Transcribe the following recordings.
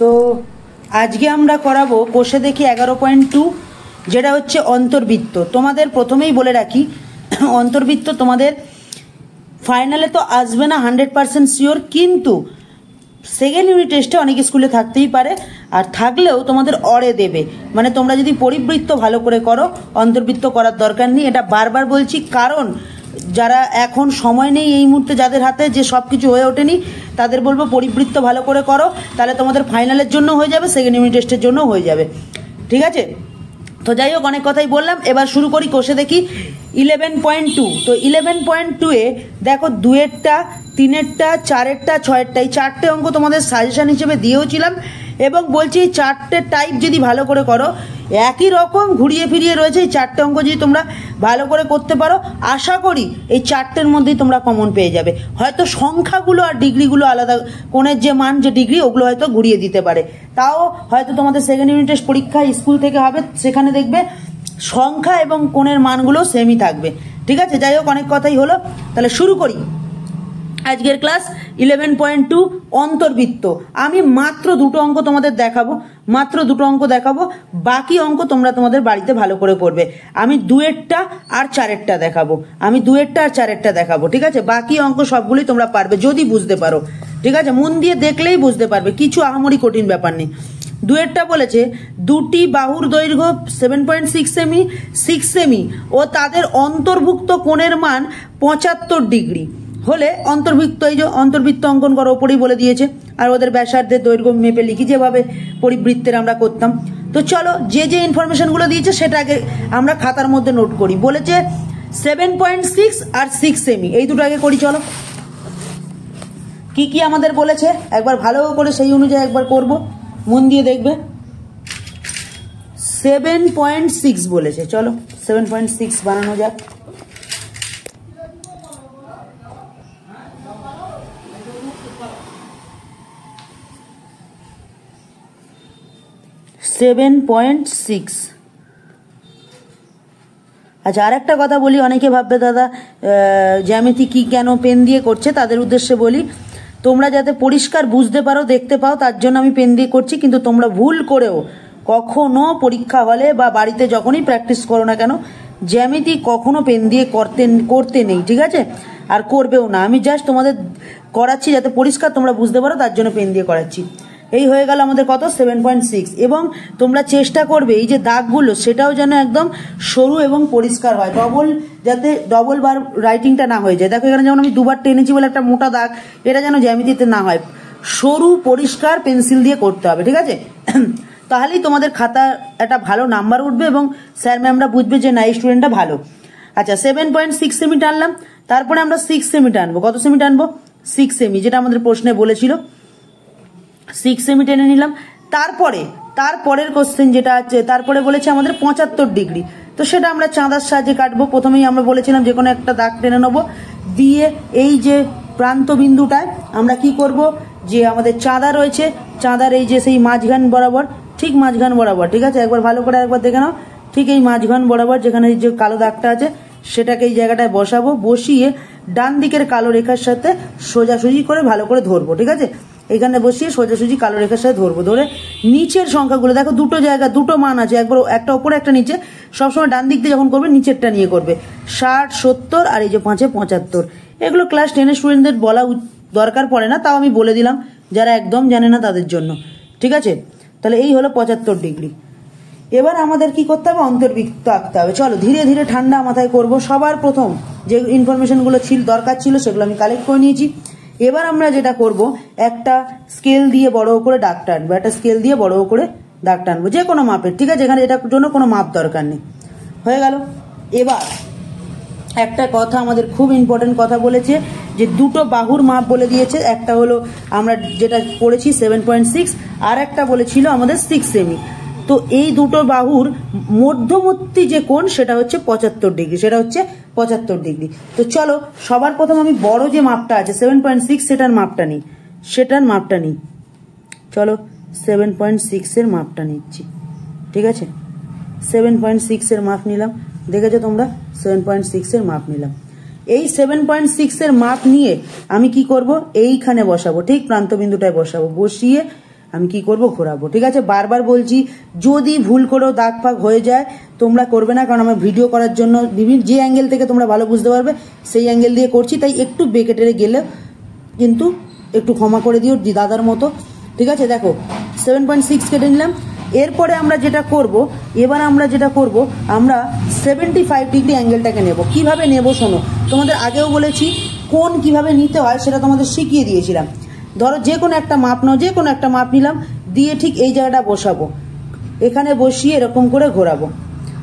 তো আজকে আমরা করাবো কোষে দেখি 11.2 যেটা হচ্ছে অন্তর্বৃত্ত। তোমাদের প্রথমেই বলে রাখি অন্তর্বৃত্ত তোমাদের ফাইনালে তো আসবে না 100% শিওর, কিন্তু সেকেন্ড ইউনিট টেস্টে অনেক স্কুলে থাকতেই পারে, আর থাকলেও তোমাদের অরে দেবে। মানে তোমরা যদি পরিবৃত্ত ভালো করে করো অন্তর্বৃত্ত করার দরকার নেই, এটা বারবার বলছি। কারণ যারা এখন সময় নেই এই মুহূর্তে যাদের হাতে, যে সব কিছু হয়ে ওঠেনি, তাদের বলবো পরিবৃত্ত ভালো করে করো, তাহলে তোমাদের ফাইনালের জন্য হয়ে যাবে, সেকেন্ড ইউনিট টেস্টের জন্য হয়ে যাবে। ঠিক আছে, তো যাই হোক অনেক কথাই বললাম, এবার শুরু করি। কোষে দেখি 11.2। তো 11.2-এ দেখো 2-এরটা, 3-এরটা, 4-এরটা, 6-এরটা, এই 4টে অঙ্ক তোমাদের সাজেশন হিসেবে দিয়েওছিলাম, এবং বলছি এই 4টে টাইপ যদি ভালো করে করো, একই রকম ঘুরিয়ে ফিরিয়ে রয়েছে, এই 4টে অঙ্ক যদি তোমরা ভালো করে করতে পারো, আশা করি এই 4টের মধ্যেই তোমরা কমন পেয়ে যাবে। হয়তো সংখ্যাগুলো আর ডিগ্রিগুলো আলাদা, কোণের যে মান, যে ডিগ্রি, ওগুলো হয়তো ঘুরিয়ে দিতে পারে। তাও হয়তো তোমাদের সেকেন্ড ইউনিট টেস্ট পরীক্ষা স্কুল থেকে হবে, সেখানে দেখবে সংখ্যা এবং কোণের মানগুলো সেমই থাকবে। ঠিক আছে, যাই হোক অনেক কথাই হলো, তাহলে শুরু করি আজকের ক্লাস 11.2 অন্তর্বৃত্ত। আমি মাত্র দুটো অঙ্ক তোমাদের দেখাবো, মাত্র দুটো অঙ্ক দেখাবো, বাকি অঙ্ক তোমরা তোমাদের বাড়িতে ভালো করে করবে। আমি 2-এরটা আর 4-এরটা দেখাবো, আমি 2-এরটা আর 4-এরটা দেখাবো। ঠিক আছে, বাকি অঙ্ক সবগুলোই তোমরা পারবে যদি বুঝতে পারো। ঠিক আছে, মন দিয়ে দেখলেই বুঝতে পারবে, কিছু আহামরি কঠিন ব্যাপার নেই। 2-এরটা বলেছে দুটি বাহুর দৈর্ঘ্য 7.6 সেমি, 6 সেমি ও তাদের অন্তর্ভুক্ত কোণের মান 75 ডিগ্রি হলে অন্তর্বৃত্ত, এই যে অন্তর্বৃত্ত অঙ্কন করো, ওপরেই বলে দিয়েছে। আর ওদের ব্যাসার্ধের দৈর্ঘ্য মেপে লিখি, যেভাবে পরিবৃত্তের আমরা করতাম। তো চলো যে যে ইনফরমেশনগুলো দিয়েছে সেটা আগে আমরা খাতার মধ্যে নোট করি। বলেছে 7.6 আর 6 সেমি, এই দুটো আগে করি। চলো কি কি আমাদের বলেছে একবার ভালো করে সেই অনুযায়ী একবার করব, মন দিয়ে দেখবে। 7.6 বলেছে, চলো 7.6 বানানো যাক। 7.6। আচ্ছা, আর একটা কথা বলি, অনেকে ভাববে দাদা জ্যামিতি কি কেন পেন দিয়ে করছে, তাদের উদ্দেশ্যে বলি, তোমরা যাতে পরিষ্কার বুঝতে পারো, দেখতে পাও, তার জন্য আমি পেন দিয়ে করছি। কিন্তু তোমরা ভুল করেও কখনো পরীক্ষা হলে বা বাড়িতে যখনই প্র্যাকটিস করো না কেন, জ্যামিতি কখনো পেন দিয়ে করতে নেই। ঠিক আছে, আর করবেও না। আমি জাস্ট তোমাদের করাচ্ছি যাতে পরিষ্কার তোমরা বুঝতে পারো, তার জন্য পেন দিয়ে করাচ্ছি। এই হয়ে গেল আমাদের কত, 7.6। এবং তোমরা চেষ্টা করবে এই যে দাগগুলো, সেটাও যেন একদম সরু এবং পরিষ্কার হয়, যাতে ডবল বার রাইটিংটা না হয়ে যায়। দেখো এখানে যেমন আমি দুবার টেনেছি বলে একটা মোটা দাগ, এটা যেন জ্যামিতিতে না হয়, সরু পরিষ্কার পেন্সিল দিয়ে করতে হবে। ঠিক আছে, তাহলেই তোমাদের খাতা একটা ভালো নাম্বার উঠবে এবং স্যার ম্যামরা বুঝবে যে না, এই স্টুডেন্টটা ভালো। আচ্ছা, 7.6 সেমি টানলাম, তারপরে আমরা 6 সেমি টানবো। কত সেমি টানবো? 6 সেমি, যেটা আমাদের প্রশ্নে বলেছিল। 6 সেমি টেনে নিলাম। তারপরের কোশ্চেন যেটা আছে, তারপরে বলেছে আমাদের 75 ডিগ্রি। তো সেটা আমরা চাঁদার সাহায্যে কাটবো। প্রথমেই আমরা বলেছিলাম যে কোনো একটা দাগ টেনে নেবো, দিয়ে এই যে প্রান্ত বিন্দুটায় আমরা কি করব, যে আমাদের চাঁদা রয়েছে, চাঁদার এই যে সেই মাঝখান বরাবর, ঠিক মাঝখান বরাবর। ঠিক আছে, একবার ভালো করে একবার দেখে নাও, ঠিক এই মাঝখান বরাবর যেখানে যে কালো দাগটা আছে, সেটাকে এই জায়গাটায় বসাবো। বসিয়ে ডান দিকের কালো রেখার সাথে সোজাসুজি করে ভালো করে ধরবো। ঠিক আছে, এখানে বসিয়ে সোজাসুজি কালো রেখার সাথে ধরবো। ধরে নিচের সংখ্যাগুলো দেখো, দুটো জায়গা, দুটো মান আছে, একবার একটা ওপরে একটা নিচে। সবসময় ডান দিক দিয়ে যখন করবে নিচেরটা নিয়ে করবে। 60, 70 আর এই যে 5-এ 75। এগুলো ক্লাস 10-এর স্টুডেন্টদের বলা দরকার পড়ে না, তাও আমি বলে দিলাম যারা একদম জানে না তাদের জন্য। ঠিক আছে, তাহলে এই হলো 75 ডিগ্রি। এবার আমাদের কি করতে হবে, অন্তর্বৃত্ত আঁকতে হবে। চলো ধীরে ধীরে ঠান্ডা মাথায় করব। সবার প্রথম যে ইনফরমেশনগুলো দরকার ছিল সেগুলো আমি কালেক্ট করে নিয়েছি। এবার আমরা যেটা করব, একটা স্কেল দিয়ে বড় করে দাগ টানবো, একটা স্কেল দিয়ে বড় করে দাগ টানবো, যে কোনো মাপের। ঠিক আছে, এখানে এটার জন্য কোনো মাপ দরকার নেই। হয়ে গেল। এবার একটা কথা আমাদের খুব ইম্পর্টেন্ট কথা বলেছে, যে দুটো বাহুর মাপ বলে দিয়েছে। একটা হলো আমরা যেটা পড়েছি 7.6, আর একটা বলেছিল আমাদের 6 সেমি। তো এই দুটো বাহুর মধ্যবর্তী যে কোণ, সেটা হচ্ছে 75 ডিগ্রি, সেটা হচ্ছে 75 ডিগ্রি। তো চলো সবার প্রথম আমি বড় যে মাপটা আছে 7.6, সেটার মাপটা নিই। চলো 7.6 এর মাপটা নিচ্ছি। ঠিক আছে, 7.6 এর মাপ নিলাম। দেখেছো তোমরা, 7.6 এর মাপ নিলাম। এই 7.6 এর মাপ নিয়ে আমি কি করব, এইখানে বসাবো, ঠিক প্রান্তবিন্দুটায় বসাবো। বসিয়ে আমি কি করব, ঘোরাবো। ঠিক আছে, বারবার বলছি যদি ভুল করেও দাগ ফাগ হয়ে যায় তোমরা করবে না, কারণ আমার ভিডিও করার জন্য বিভিন্ন যে অ্যাঙ্গেল থেকে তোমরা ভালো বুঝতে পারবে সেই অ্যাঙ্গেল দিয়ে করছি, তাই একটু বেঁকে টেরে গেলে কিন্তু একটু ক্ষমা করে দিও দাদার মতো। ঠিক আছে, দেখো 7.6 কেটে নিলাম। এরপরে আমরা যেটা করব, এবার আমরা যেটা করব, আমরা 75 ডিগ্রি অ্যাঙ্গেলটাকে নেব। কিভাবে নেব শোনো, তোমাদের আগেও বলেছি কোন কিভাবে নিতে হয় সেটা তোমাদের শিখিয়ে দিয়েছিলাম। ধরো যে কোনো একটা মাপ নাও, যে কোনো একটা মাপ নিলাম, দিয়ে ঠিক এই জায়গাটা বসাবো, এখানে বসিয়ে এরকম করে ঘোরাবো।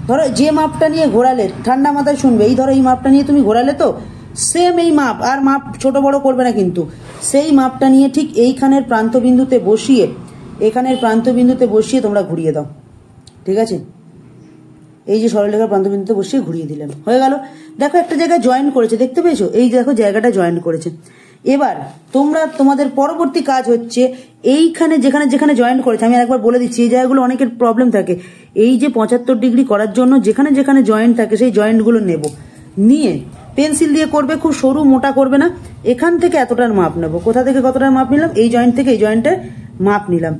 ধরো যে মাপটা নিয়ে ঘোরালে, ঠান্ডা মাথায় শুনবে, এই ধরো এই মাপটা নিয়ে তুমি ঘোরালে তো সেম এই মাপ, আর মাপ ছোট বড় করবে না কিন্তু, সেই মাপটা নিয়ে ঠিক এইখানের প্রান্তবিন্দুতে বসিয়ে, এখানের প্রান্তবিন্দুতে বসিয়ে তোমরা ঘুরিয়ে দাও। ঠিক আছে, এই যে সরলরেখার প্রান্তবিন্দুতে বসিয়ে ঘুরিয়ে দিলেন, হয়ে গেল। দেখো একটা জায়গায় জয়েন করেছে, দেখতে পেয়েছো? এই দেখো জায়গাটা জয়েন করেছে। এবার তোমরা তোমাদের পরবর্তী কাজ হচ্ছে এইখানে যেখানে যেখানে জয়েন করেছে, আমি একবার বলে দিচ্ছি, এই জায়গাগুলো অনেকের প্রবলেম থাকে। এই যে 75 ডিগ্রি করার জন্য যেখানে যেখানে জয়েন্ট থাকে সেই জয়েন্টগুলো নেব, নিয়ে পেন্সিল দিয়ে করবে, খুব সরু মোটা করবে না। এখান থেকে এতটার মাপ নেব, কোথা থেকে কতটার মাপ নিলাম, এই জয়েন্ট থেকে এই জয়েন্টের মাপ নিলাম।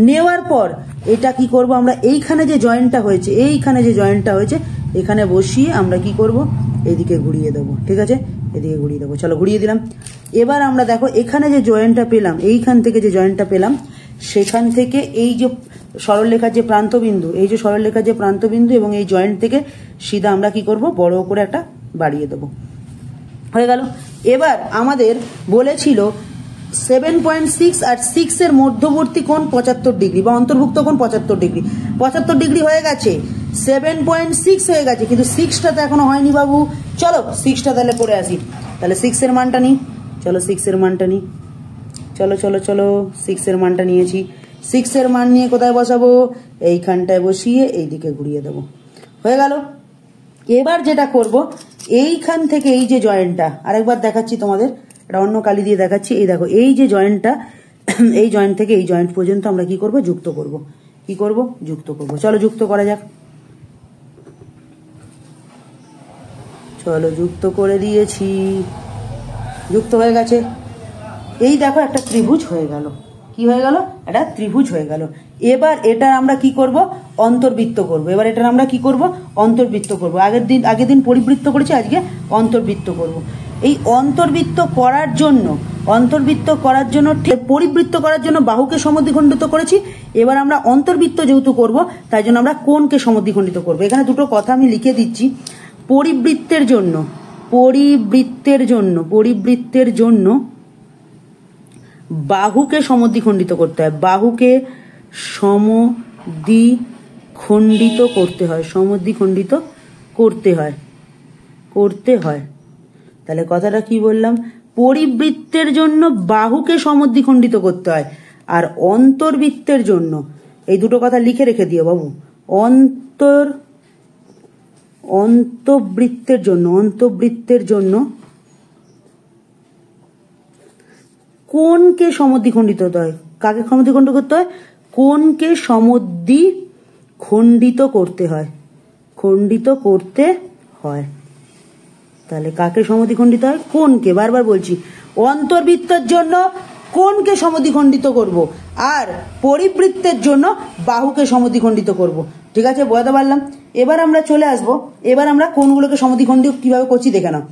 নেওয়ার পর এটা কি করব, আমরা এইখানে যে জয়েন্টটা হয়েছে, এইখানে যে জয়েন্টটা হয়েছে এখানে বসিয়ে আমরা কি করব, এদিকে ঘুরিয়ে দেবো। ঠিক আছে, এদিকে ঘুরিয়ে দেবো, চলো ঘুরিয়ে দিলাম। এবার আমরা দেখো এখানে যে জয়েন্টটা পেলাম, এইখান থেকে যে জয়েন্টটা পেলাম, সেখান থেকে এই যে সরলরেখার যে প্রান্তবিন্দু, এই যে সরলরেখার যে প্রান্তবিন্দু এবং এই জয়েন্ট থেকে সিধা আমরা কি করব, বড় করে একটা বাড়িয়ে দেবো, হয়ে গেল। এবার আমাদের বলেছিল 7.6 আর 6 এর মধ্যবর্তী কোণ 75 ডিগ্রি বা অন্তর্ভুক্ত কোণ 75 ডিগ্রি। 75 ডিগ্রি হয়ে গেছে, 7.6 হয়ে গেছে, কিন্তু 6টা তো এখনো হয়নি বাবু। চলো 6টা তাহলে পড়ে আসি। তাহলে 6 এর মানটা নিই, চলো 6 এর মানটা নিই, চলো চলো চলো 6 এর মানটা নিয়েছি। 6 এর মান নিয়ে কোথায় বসাবো, এইখানটায় বসিয়ে এইদিকে ঘুরিয়ে দেবো, হয়ে গেল। এবার যেটা করব, এইখান থেকে এই যে জয়েন্টটা আরেকবার দেখাচ্ছি তোমাদের, এটা অন্য কালি দিয়ে দেখাচ্ছি। এই দেখো এই যে জয়েন্টটা, এই জয়েন্ট থেকে এই জয়েন্ট পর্যন্ত আমরা কি করব, যুক্ত করব। কি করব, যুক্ত করব। চলো যুক্ত করা যাক, চলো যুক্ত করে দিয়েছি, যুক্ত হয়ে গেছে। এই দেখো একটা ত্রিভুজ হয়ে গেল। কি হয়ে গেল, এটা ত্রিভুজ হয়ে গেল। এবার এটা আমরা কি করব, অন্তর্বৃত্ত করব। এবার এটা আমরা কি করব, অন্তর্বৃত্ত করব। আগের দিন পরিবৃত্ত করেছি, আজকে অন্তর্বৃত্ত করব। এই অন্তর্বৃত্ত করার জন্য পরিবৃত্ত করার জন্য বাহুকে সমদ্বিখণ্ডিত করেছি। এবার আমরা অন্তর্বৃত্ত যেহেতু করব, তাই জন্য আমরা কোণকে সমদ্বিখণ্ডিত করব। এখানে দুটো কথা আমি লিখে দিচ্ছি। পরিবৃত্তের জন্য বাহুকে সমদ্বিখণ্ডিত করতে হয়, বাহুকে সমদ্বিখণ্ডিত করতে হয়, সমদ্বিখণ্ডিত করতে হয়। তাহলে কথাটা কি বললাম, পরিবৃত্তের জন্য বাহুকে সমদ্বিখণ্ডিত করতে হয়, আর অন্তর্বৃত্তের জন্য, এই দুটো কথা লিখে রেখে দিও বাবু, অন্তর্বৃত্তের জন্য কোণকে সমদ্বিখণ্ডিত হতে হয়। কাকে সমদ্বিখণ্ডিত করতে হয়, কোণকে সমদ্বিখণ্ডিত করতে হয়, তাহলে কাকে সমদ্বিখণ্ডিত হয়, কোণকে। বারবার বলছি, অন্তর্বৃত্তের জন্য কোণকে সমদ্বিখণ্ডিত করব, আর পরিবৃত্তের জন্য বাহুকে সমদ্বিখণ্ডিত করব। ঠিক আছে, বোঝাতে পারলাম। এবার আমরা চলে আসব, এবার আমরা কোণগুলোকে সমদ্বিখণ্ডিত কিভাবে করছি দেখে নাও,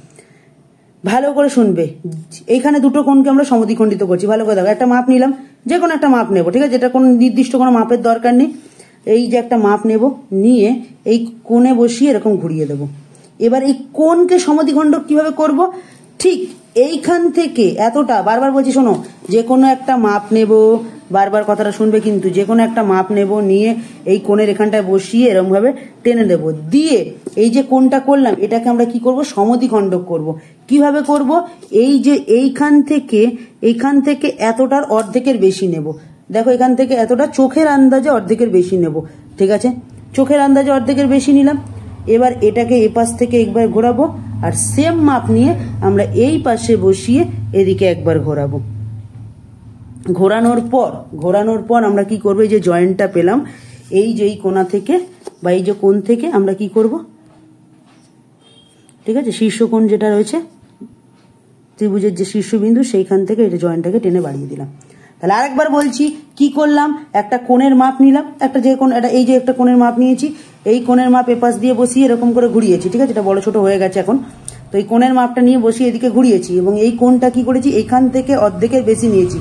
ভালো করে শুনবে। এইখানে দুটো কোণকে আমরা সমদ্বিখণ্ডিত করছি, ভালো করে দেখো। একটা মাপ নিলাম, যে কোনো একটা মাপ নেব। ঠিক আছে, যেটা কোনো নির্দিষ্ট কোনো মাপের দরকার নেই। এই যে একটা মাপ নেব, নিয়ে এই কোণে বসিয়ে এরকম ঘুরিয়ে দেব। এবার এই কোণকে সমদ্বিখণ্ডক কিভাবে করব, ঠিক এইখান থেকে এতটা, বারবার বলছি শোনো, যে কোনো একটা মাপ নেব, বারবার কথাটা শুনবে কিন্তু, যে কোনো একটা মাপ নেব, নিয়ে এই কোণের এখানটায় বসিয়ে এরকম ভাবে টেনে দেব, দিয়ে এই যে কোণটা করলাম এটাকে আমরা কি করব, সমদ্বিখণ্ডক করব। কিভাবে করব, এই যে এইখান থেকে এতটার অর্ধেকের বেশি নেব। দেখো এখান থেকে এতটা চোখের আন্দাজে অর্ধেকের বেশি নেব। ঠিক আছে, চোখের আন্দাজে অর্ধেকের বেশি নিলাম। এবার এটাকে এ পাশ থেকে একবার ঘোরাবো, আর সেম মাপ নিয়ে আমরা এই পাশে বসিয়ে এদিকে একবার ঘোরাবো। ঘোরানোর পর আমরা কি করবো, এই যে জয়েন্টটা পেলাম, এই যে এই কোণা থেকে বা এই যে কোণ থেকে আমরা কি করব, ঠিক আছে, শীর্ষকোণ যেটা রয়েছে ত্রিভুজের যে শীর্ষবিন্দু, সেইখান থেকে এটা জয়েন্টটাকে টেনে বাড়িয়ে দিলাম। তাহলে আরেকবার বলছি কি করলাম, একটা কোণের মাপ নিলাম, একটা যে কোণ, এই যে একটা কোণের মাপ নিয়েছি, এই কোণের মাপ এপাশ দিয়ে বসিয়ে এরকম করে ঘুরিয়েছি, ঠিক আছে, এটা বড় ছোট হয়ে গেছে এখন। তো এই কোণের মাপটা নিয়ে বসিয়ে এদিকে ঘুরিয়েছি এবং এই কোণটা কি করেছি, এইখান থেকে অর্ধেকের বেশি নিয়েছি,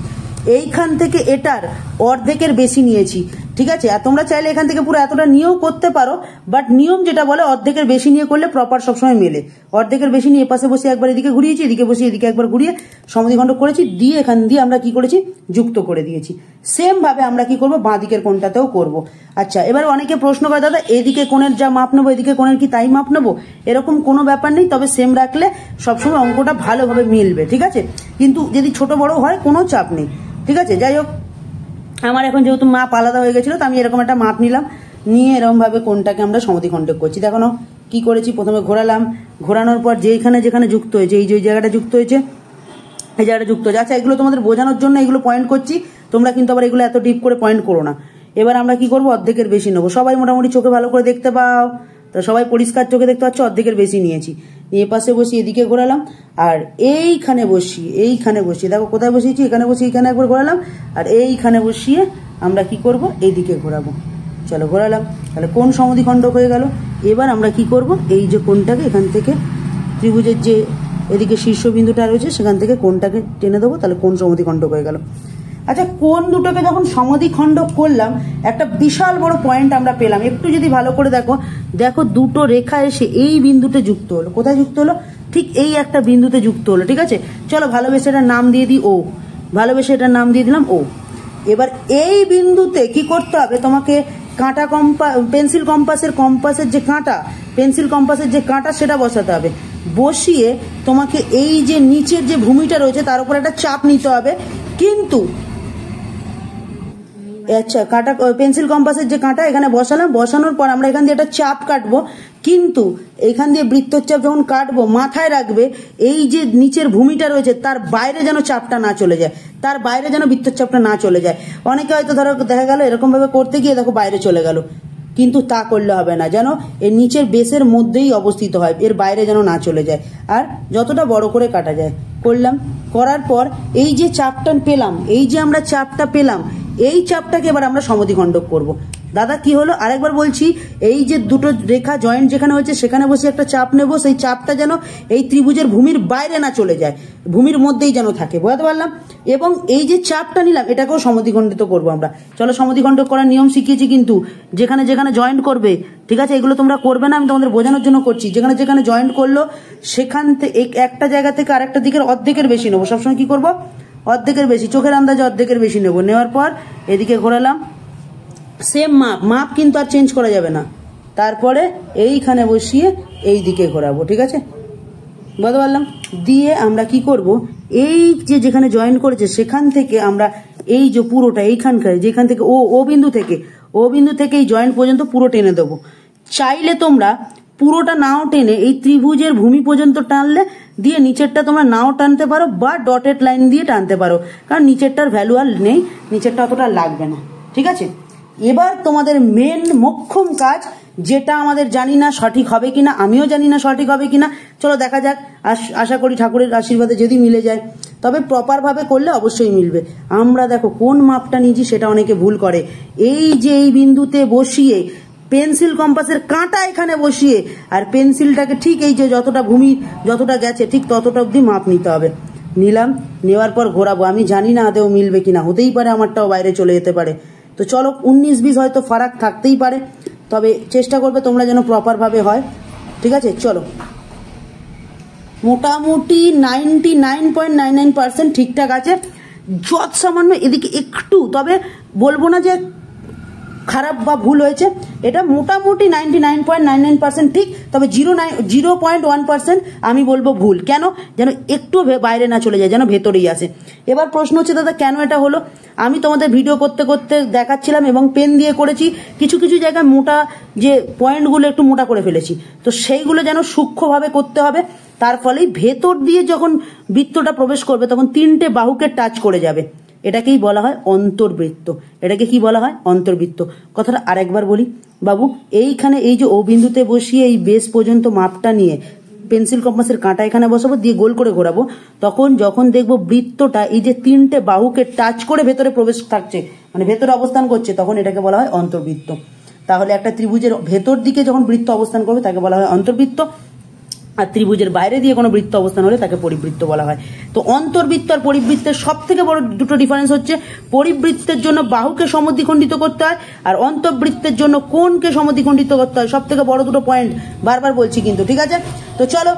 এইখান থেকে এটার অর্ধেকের বেশি নিয়েছি, ঠিক আছে। আর তোমরা চাইলে এখান থেকে পুরো এতটা নিয়েও করতে পারো, বাট নিয়ম যেটা বলে অর্ধেকের বেশি নিয়ে করলে প্রপার সবসময় মেলে। অর্ধেকের বেশি নিয়ে পাশে বসে একবার এদিকে ঘুরিয়েছি, এদিকে বসে এদিকে একবার ঘুরিয়ে সমদ্বিখণ্ড করেছি, দিয়ে এখান দিয়ে আমরা কি করেছি, যুক্ত করে দিয়েছি। সেম ভাবে আমরা কি করব, বাঁ দিকের কোণটাতেও করব। আচ্ছা, এবার অনেকে প্রশ্ন করে, দাদা এদিকে কোণের যা মাপ নেবো এদিকে কোণের কি তাই মাপ নেবো? এরকম কোনো ব্যাপার নেই, তবে সেম রাখলে সবসময় অঙ্কটা ভালোভাবে মিলবে, ঠিক আছে। কিন্তু যদি ছোট বড় হয় কোনো চাপ নেই, ঠিক আছে। যাই হোক, আমার এখন যেহেতু মাপ আলাদা হয়ে গেছিল, তো আমি এরকম একটা মাপ নিলাম, নিয়ে এরকম ভাবে কোণটাকে আমরা সমদ্বিখণ্ডক করছি। দেখো কি করেছি, প্রথমে ঘোরালাম, ঘোরানোর পর যেখানে যেখানে যুক্ত হয়েছে, এই যে জায়গাটা যুক্ত হয়েছে, এই জায়গাটা যুক্ত হয়েছে। আচ্ছা, এগুলো তোমাদের বোঝানোর জন্য এগুলো পয়েন্ট করছি, তোমরা কিন্তু আবার এগুলো এত ডিপ করে পয়েন্ট করো না। এবার আমরা কি করবো, অর্ধেকের বেশি নেবো। সবাই মোটামুটি চোখে ভালো করে দেখতে পাও, তো সবাই পরিষ্কার চোখে দেখতে পাচ্ছ, অর্ধেকের বেশি নিয়েছি। নিয়ে পাশে বসি, এদিকে ঘোরালাম, আর এইখানে বসিয়ে দেখো কোথায় বসিয়েছি, এখানে বসিয়ে এখানে একবার ঘোরালাম, আর এইখানে বসিয়ে আমরা কি করব, এইদিকে ঘোরাবো। চলো ঘোরালাম, তাহলে কোণ সমদ্বিখণ্ডক হয়ে গেল। এবার আমরা কি করব, এই যে কোণটাকে এখান থেকে ত্রিভুজের যে এদিকে শীর্ষবিন্দুটা রয়েছে সেখান থেকে কোণটাকে টেনে দেবো, তাহলে কোণ সমদ্বিখণ্ডক হয়ে গেল। আচ্ছা, কোণ দুটোকে যখন সমদ্বিখণ্ডক করলাম, একটা বিশাল বড় পয়েন্ট আমরা পেলাম। একটু যদি ভালো করে দেখো, দেখো দুটো রেখা এসে এই বিন্দুতে যুক্ত হলো। কোথায় যুক্ত হলো, ঠিক এই একটা বিন্দুতে যুক্ত হলো, ঠিক আছে। চলো ভালোবেসে এটার নাম দিয়ে দিই ও, ভালোবেসে এটার নাম দিয়ে দিলাম ও। এবার এই বিন্দুতে কি করতে হবে, তোমাকে কাঁটা পেন্সিল কম্পাসের যে কাঁটা, পেন্সিল কম্পাসের যে কাঁটা সেটা বসাতে হবে। বসিয়ে তোমাকে এই যে নিচের যে ভূমিটা রয়েছে তার উপর একটা চাপ নিতে হবে। কিন্তু আচ্ছা, কাঁটা পেন্সিল কম্পাসের যে কাঁটা এখানে বসালাম, বসানোর পর আমরা এখান দিয়ে একটা চাপ কাটবো, কিন্তু এখান দিয়ে বৃত্তচাপ যখন কাটবো মাথায় রাখবে এই যে নিচের ভূমিটা রয়েছে তার বাইরে যেন চাপটা না চলে যায়, তার বাইরে যেন বৃত্তচাপটা না চলে যায়। অনেকে হয়তো ধরো দেখা গেল এরকম ভাবে করতে গিয়ে দেখো বাইরে চলে গেল, কিন্তু তা করলে হবে না, যেন এর নিচের বেসের মধ্যেই অবস্থিত হয়, এর বাইরে যেন না চলে যায়, আর যতটা বড় করে কাটা যায়। করলাম, করার পর এই যে চাপটা পেলাম, এই যে আমরা চাপটা পেলাম, এই চাপটাকে এবার আমরা সমদ্বিখণ্ডক করব। দাদা কি হলো, আরেকবার বলছি, এই যে দুটো রেখা জয়েন্ট যেখানে হয়েছে সেখানে বসে একটা চাপ নেব, সেই চাপটা যেন এই ত্রিভুজের ভূমির বাইরে না চলে যায়, ভূমির মধ্যেই যেন থাকে, বুঝতে পারলাম। এবং এই যে চাপটা নিলাম এটাকেও সমদ্বিখণ্ডিত করবো আমরা। চলো সমদ্বিখণ্ডক করার নিয়ম শিখিয়েছি, কিন্তু যেখানে যেখানে জয়েন্ট করবে, ঠিক আছে, এগুলো তোমরা করবে না, আমি তোমাদের বোঝানোর জন্য করছি। যেখানে যেখানে জয়েন্ট করলো সেখান থেকে একটা জায়গা থেকে আরেকটা দিকের অর্ধেকের বেশি নেবো। সবসময় কি করবো, অর্ধেকের বেশি, চোখের আন্দাজে অর্ধেকের বেশি নেবো। নেওয়ার পর এদিকে ঘোরালাম, সেম মাপ কিন্তু আর চেঞ্জ করা যাবে না। তারপরে এইখানে বসিয়ে এই দিকে ঘোরাবো, ঠিক আছে, বুঝতে পারলাম। দিয়ে আমরা কি করব, এই যে যেখানে জয়েন করেছে সেখান থেকে আমরা এই যে পুরোটা এইখানকার যেখান থেকে ও বিন্দু থেকে এই জয়েন্ট পর্যন্ত পুরো টেনে দেবো। চাইলে তোমরা পুরোটা নাও টেনে এই ত্রিভুজের ভূমি পর্যন্ত টানলে, দিয়ে নিচেরটা তোমরা নাও টানতে পারো বা ডটেড লাইন দিয়ে টানতে পারো, কারণ নিচেরটার ভ্যালু আর নেই, নিচেরটা অতটা লাগবে না, ঠিক আছে। এবার তোমাদের মেন মোক্ষম কাজ, যেটা আমাদের জানি না সঠিক হবে কিনা, আমিও জানি না সঠিক হবে কিনা, চলো দেখা যাক। আশা করি ঠাকুরের আশীর্বাদে যদি মিলে যায়, তবে প্রপার ভাবে করলে অবশ্যই মিলবে। আমরা দেখো কোন মাপটা নিয়েছি সেটা অনেকে ভুল করে। এই যে এই বিন্দুতে বসিয়ে পেন্সিল কম্পাসের কাঁটা এখানে বসিয়ে, আর পেন্সিলটাকে ঠিক এই যে যতটা ভূমি যতটা গেছে ঠিক ততটা অবধি মাপ নিতে হবে। নিলাম, নেওয়ার পর ঘোরাবো। আমি জানি না আদেও মিলবে কিনা, হতেই পারে আমারটাও বাইরে চলে যেতে পারে। তো চলো 19-20 হয়তো ফারাক থাকতেই পারে, তবে চেষ্টা করবে তোমরা যেন প্রপার ভাবে হয়, ঠিক আছে। চলো, মোটামুটি 99.99% ঠিকঠাক আছে। যত সামান্য এদিকে একটু, তবে বলবো না যে খারাপ বা ভুল হয়েছে, এটা মোটামুটি 99.99% ঠিক, তবে 0.1% আমি বলবো ভুল। কেন, যেন একটু বাইরে না চলে যায়, যেন ভেতরেই আসে। এবার প্রশ্ন হচ্ছে, দাদা কেন এটা হলো? আমি তোমাদের ভিডিও করতে করতে দেখাচ্ছিলাম এবং পেন দিয়ে করেছি, কিছু কিছু জায়গায় মোটা যে পয়েন্টগুলো একটু মোটা করে ফেলেছি, তো সেইগুলো যেন সূক্ষ্মভাবে করতে হবে। তার ফলেই ভেতর দিয়ে যখন বৃত্তটা প্রবেশ করবে তখন 3টে বাহুকে টাচ করে যাবে, এটাকেই বলা হয় অন্তর্বৃত্ত। এটাকে কি বলা হয়, অন্তর্বৃত্ত। কথাটা আরেকবার বলি বাবু, এইখানে এই যে ও বিন্দুতে বসিয়ে এই বেস পর্যন্ত মাপটা নিয়ে পেন্সিল কম্পাসের কাঁটা এখানে বসাবো, দিয়ে গোল করে ঘোরাবো, তখন যখন দেখবো বৃত্তটা এই যে 3টে বাহুকে টাচ করে ভেতরে প্রবেশ থাকছে, মানে ভেতরে অবস্থান করছে, তখন এটাকে বলা হয় অন্তর্বৃত্ত। তাহলে একটা ত্রিভুজের ভেতর দিকে যখন বৃত্ত অবস্থান করবে তাকে বলা হয় অন্তর্বৃত্ত, আর ত্রিভুজের বাইরে দিয়ে কোনো বৃত্ত অবস্থান হলে তাকে পরিবৃত্ত বলা হয়। তো অন্তর্বৃত্ত আর পরিবৃত্তের সব থেকে বড় দুটো ডিফারেন্স হচ্ছে, পরিবৃত্তের জন্য বাহুকে সমদ্বিখণ্ডিত করতে হয়, আর অন্তর্বৃত্তের জন্য কোণকে সমদ্বিখণ্ডিত করতে হয়। সব থেকে বড় দুটো পয়েন্ট বারবার বলছি কিন্তু, ঠিক আছে? তো চলো